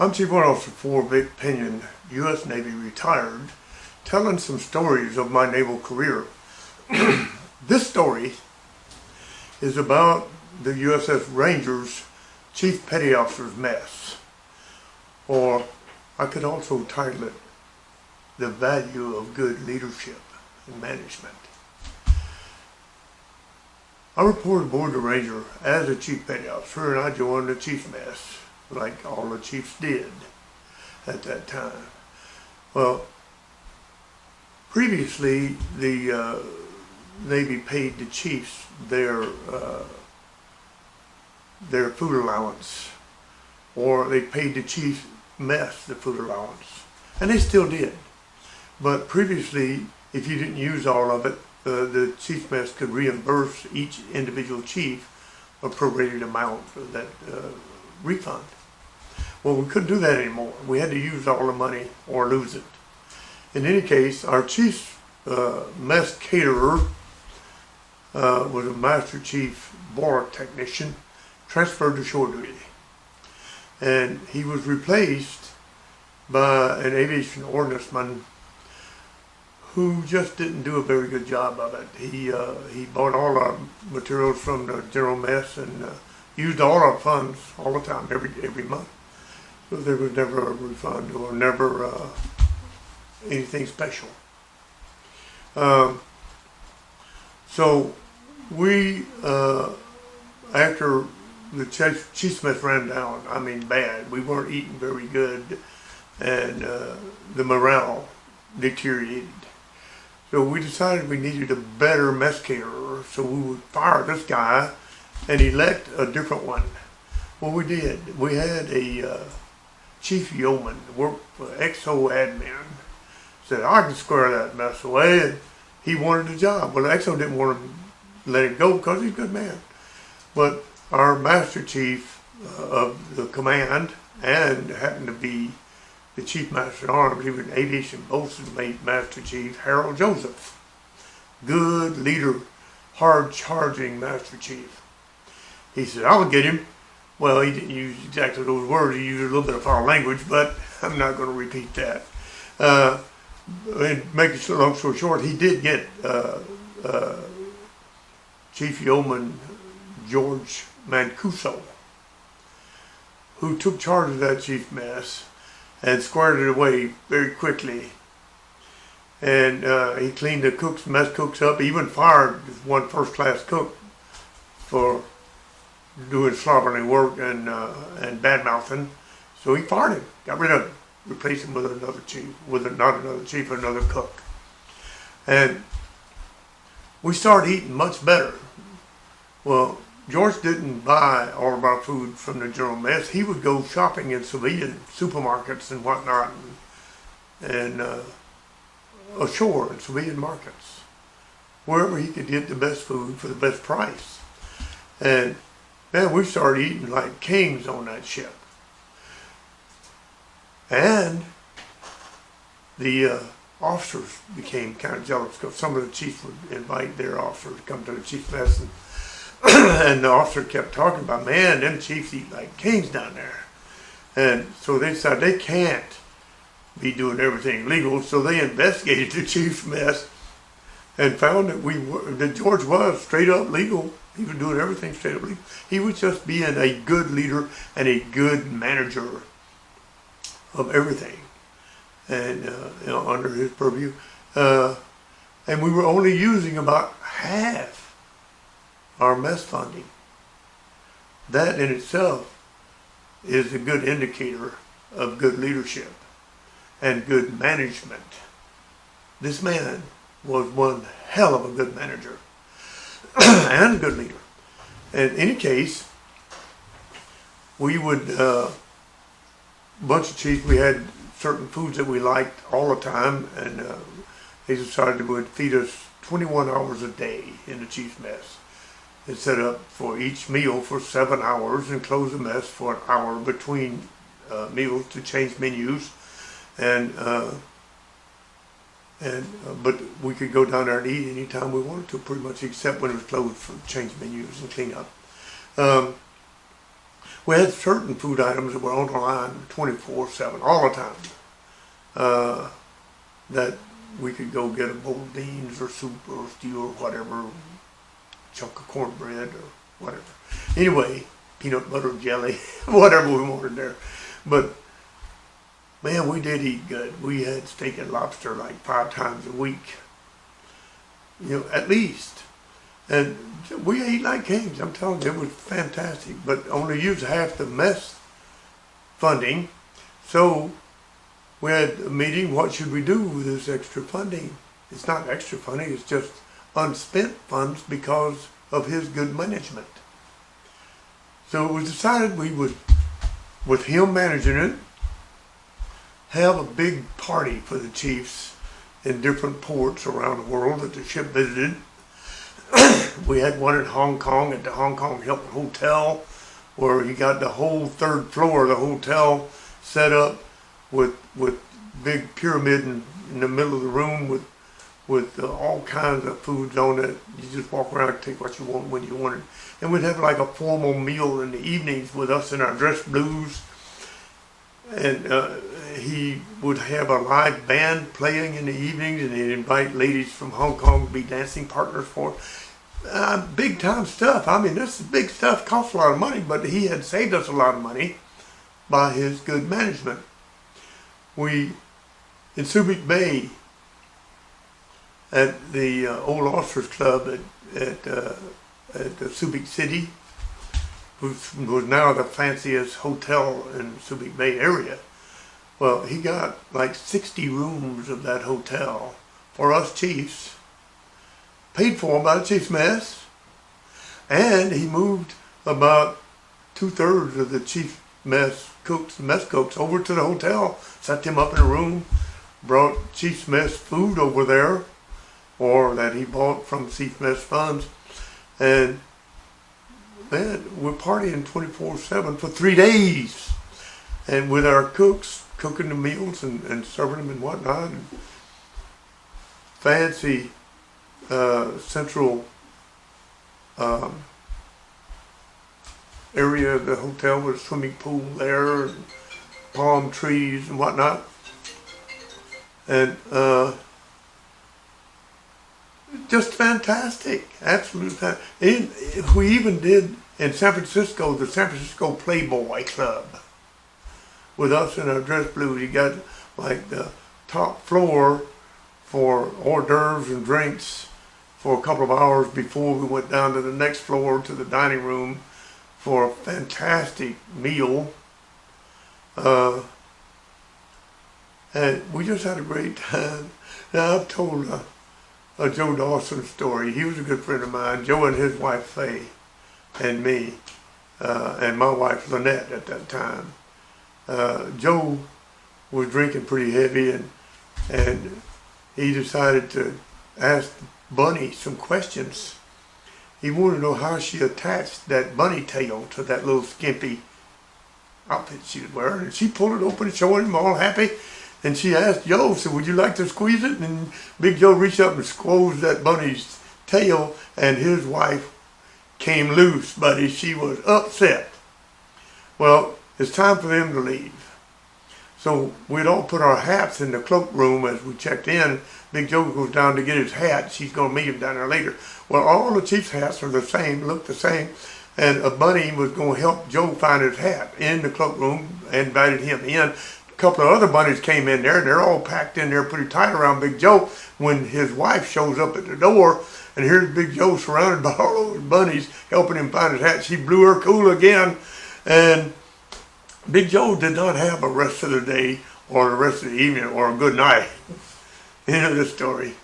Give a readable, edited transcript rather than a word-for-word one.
I'm Chief Warrant Officer 4 Victor Pinion, U.S. Navy retired, telling some stories of my naval career. This story is about the USS Ranger's Chief Petty Officer's Mess, or I could also title it, The Value of Good Leadership and Management. I reported aboard the Ranger as a Chief Petty Officer, and I joined the Chief's Mess, like all the chiefs did at that time. Well, previously the Navy paid the chiefs their food allowance, or they paid the chief's mess the food allowance, and they still did. But previously, if you didn't use all of it, the chief mess could reimburse each individual chief a prorated amount of that refund. Well, we couldn't do that anymore. We had to use all the money or lose it. In any case, our chief's mess caterer was a Master Chief boiler technician transferred to shore duty. And he was replaced by an aviation ordnanceman who just didn't do a very good job of it. He bought all our materials from the general mess and used all our funds all the time, every month. So there was never a refund or never anything special. So we, after the chief's mess ran down, I mean bad, we weren't eating very good, and the morale deteriorated. So we decided we needed a better mess caterer, so we would fire this guy and elect a different one. Well, we did. We had a chief yeoman, worked for XO admin, said, I can square that mess away, and he wanted the job. Well, XO didn't want to let it go because he's a good man. But our Master Chief of the command, and happened to be the Chief Master at Arms, he was an aviation boatswain mate Master Chief, Harold Joseph. Good leader, hard-charging Master Chief. He said, I'll get him. Well, he didn't use exactly those words. He used a little bit of foul language, but I'm not going to repeat that. And make it long story short, he did get Chief Yeoman George Mancuso, who took charge of that chief mess and squared it away very quickly. And he cleaned the mess cooks up, even fired one first-class cook for doing slovenly work and bad-mouthing. So he fired him, got rid of him, replaced him with another chief, not another chief, another cook. And we started eating much better. Well, George didn't buy all of our food from the general mess. He would go shopping in civilian supermarkets and whatnot, and ashore in civilian markets, wherever he could get the best food for the best price. And man, we started eating like kings on that ship. And the officers became kind of jealous because some of the chiefs would invite their officers to come to the chief's mess, and the officer kept talking about, man, them chiefs eat like kings down there. And so they decided they can't be doing everything legal, so they investigated the chief's mess and found that George was straight up legal. He was doing everything straight up legal. He was just being a good leader and a good manager of everything, and under his purview. And we were only using about half our mess funding. That in itself is a good indicator of good leadership and good management. This man was one hell of a good manager and a good leader. In any case, we would, bunch of chiefs, we had certain foods that we liked all the time, and they decided they would feed us 21 hours a day in the chief's mess. It set up for each meal for 7 hours and close the mess for an hour between meals to change menus, but we could go down there and eat anytime we wanted to, pretty much, except when it was closed for change menus and clean up. We had certain food items that were on the line 24/7, all the time. That we could go get a bowl of beans or soup or stew or whatever, chunk of cornbread or whatever. Anyway, peanut butter jelly, whatever we wanted there. But man, we did eat good. We had steak and lobster like 5 times a week, at least. And we ate like kings. I'm telling you, it was fantastic. But only used half the mess funding. So we had a meeting, what should we do with this extra funding? It's not extra funding, it's just unspent funds because of his good management. So it was decided we would, with him managing it, have a big party for the chiefs in different ports around the world that the ship visited. We had one in Hong Kong at the Hong Kong Hilton Hotel, where he got the whole 3rd floor of the hotel set up with big pyramid in the middle of the room with all kinds of foods on it. You just walk around and take what you want when you want it. And we'd have like a formal meal in the evenings with us in our dress blues. And he would have a live band playing in the evenings, and he'd invite ladies from Hong Kong to be dancing partners for big time stuff. I mean, this big stuff costs a lot of money, but he had saved us a lot of money by his good management. We, in Subic Bay, at the Old Officers Club at the Subic City, which was now the fanciest hotel in Subic Bay area. Well, he got like 60 rooms of that hotel for us chiefs, paid for by the chief's mess, and he moved about 2/3 of the chief mess cooks over to the hotel, set them up in a room, brought chief's mess food over there, or that he bought from chief mess funds, and man, we're partying 24/7 for 3 days, and with our cooks cooking the meals and serving them and whatnot. And fancy central area of the hotel with a swimming pool there, and palm trees and whatnot. And just fantastic, absolute fantastic. We even did in San Francisco, the San Francisco Playboy Club, with us in our dress blues. You got like the top floor for hors d'oeuvres and drinks for a couple of hours before we went down to the next floor to the dining room for a fantastic meal. And we just had a great time. Now, I've told a Joe Dawson story. He was a good friend of mine. Joe and his wife Faye and me, and my wife Lynette at that time. Joe was drinking pretty heavy, and he decided to ask Bunny some questions. He wanted to know how she attached that bunny tail to that little skimpy outfit she was wearing. And she pulled it open and showed him all happy. And she asked Joe, said, would you like to squeeze it? And Big Joe reached up and squeezed that bunny's tail, and his wife came loose, buddy. She was upset. Well, it's time for them to leave. So we'd all put our hats in the cloakroom as we checked in. Big Joe goes down to get his hat. She's going to meet him down there later. Well, all the chief's hats are the same, look the same. And a bunny was going to help Joe find his hat in the cloakroom, and invited him in. A couple of other bunnies came in there. They're all packed in there pretty tight around Big Joe when his wife shows up at the door. And here's Big Joe surrounded by all those bunnies helping him find his hat. She blew her cool again. And Big Joe did not have a rest of the day or the rest of the evening or a good night. End of the story.